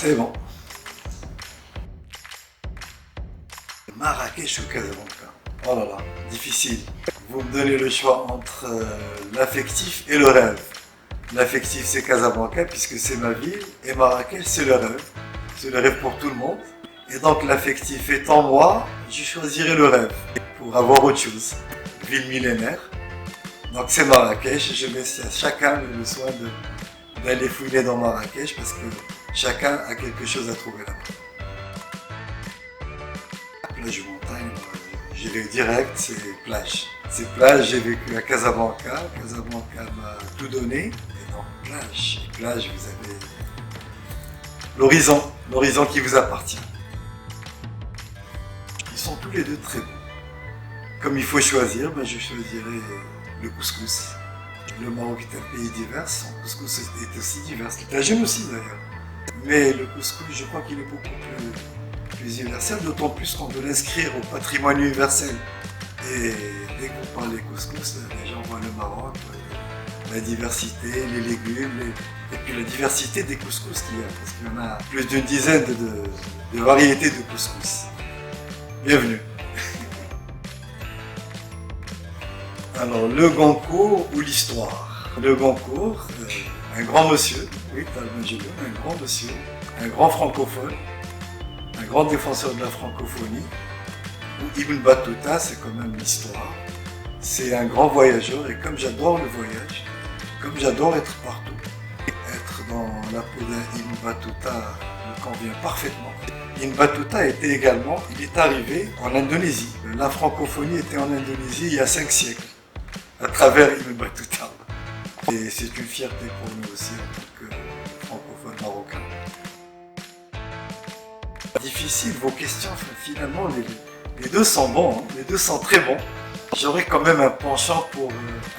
C'est bon. Marrakech ou Casablanca? Oh là là, difficile. Vous me donnez le choix entre l'affectif et le rêve. L'affectif c'est Casablanca puisque c'est ma ville et Marrakech c'est le rêve. C'est le rêve pour tout le monde. Et donc l'affectif étant moi, je choisirais le rêve pour avoir autre chose. Ville millénaire. Donc c'est Marrakech, je laisse à chacun le soin d'aller fouiller dans Marrakech parce que chacun a quelque chose à trouver là-bas. Plage ou montagne, j'y vais direct, c'est plage. C'est plage, j'ai vécu à Casablanca, Casablanca m'a tout donné. Et donc plage, et plage vous avez l'horizon qui vous appartient. Ils sont tous les deux très bons. Comme il faut choisir, je choisirais le couscous. Le Maroc est un pays divers, son couscous est aussi divers. Le tagine aussi d'ailleurs. Mais le couscous, je crois qu'il est beaucoup plus universel, d'autant plus qu'on veut l'inscrire au patrimoine universel. Et dès qu'on parle des couscous, les gens voient le Maroc, la diversité, les légumes, et puis la diversité des couscous qu'il y a, parce qu'il y en a plus d'une dizaine de variétés de couscous. Bienvenue. Alors, le Goncourt ou l'histoire? Le Goncourt, un grand monsieur, oui, un grand monsieur, un grand francophone, un grand défenseur de la francophonie, ou Ibn Battuta, c'est quand même l'histoire. C'est un grand voyageur et comme j'adore le voyage, comme j'adore être partout, être dans la peau d'un Ibn Battuta me convient parfaitement. Ibn Battuta était également, il est arrivé en Indonésie. La francophonie était en Indonésie il y a 5 siècles, à travers Ibn Battuta. Et c'est une fierté pour nous aussi en tant que francophones marocains. Difficile vos questions, finalement les deux sont bons, hein. Les deux sont très bons. J'aurais quand même un penchant pour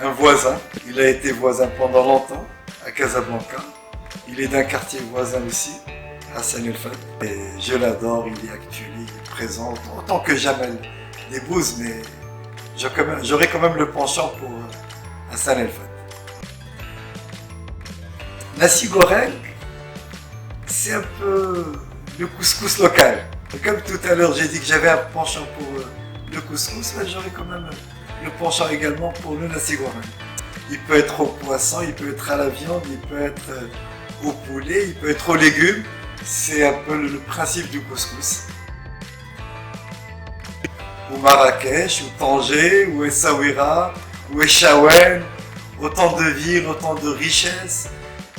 un voisin. Il a été voisin pendant longtemps à Casablanca. Il est d'un quartier voisin aussi, Hassan El Fat. Et je l'adore, il est actuel, il est présent, autant que Jamel Debbouze, mais j'aurais quand même le penchant pour Hassan El Fat. Nasi goreng, c'est un peu le couscous local. Et comme tout à l'heure j'ai dit que j'avais un penchant pour le couscous, j'aurais quand même le penchant également pour le nasi goreng. Il peut être au poisson, il peut être à la viande, il peut être au poulet, il peut être aux légumes. C'est un peu le principe du couscous. Ou Marrakech, ou Tanger, ou Essaouira, ou Échaouenne, autant de villes, autant de richesses.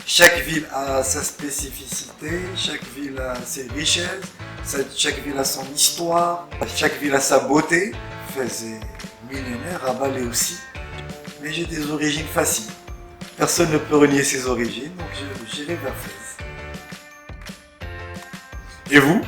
Chaque ville a sa spécificité, chaque ville a ses richesses, chaque ville a son histoire, chaque ville a sa beauté. Fès est millénaire, Rabat l'est aussi. Mais j'ai des origines faciles. Personne ne peut renier ses origines, donc j'irai vers Fès. Et vous ?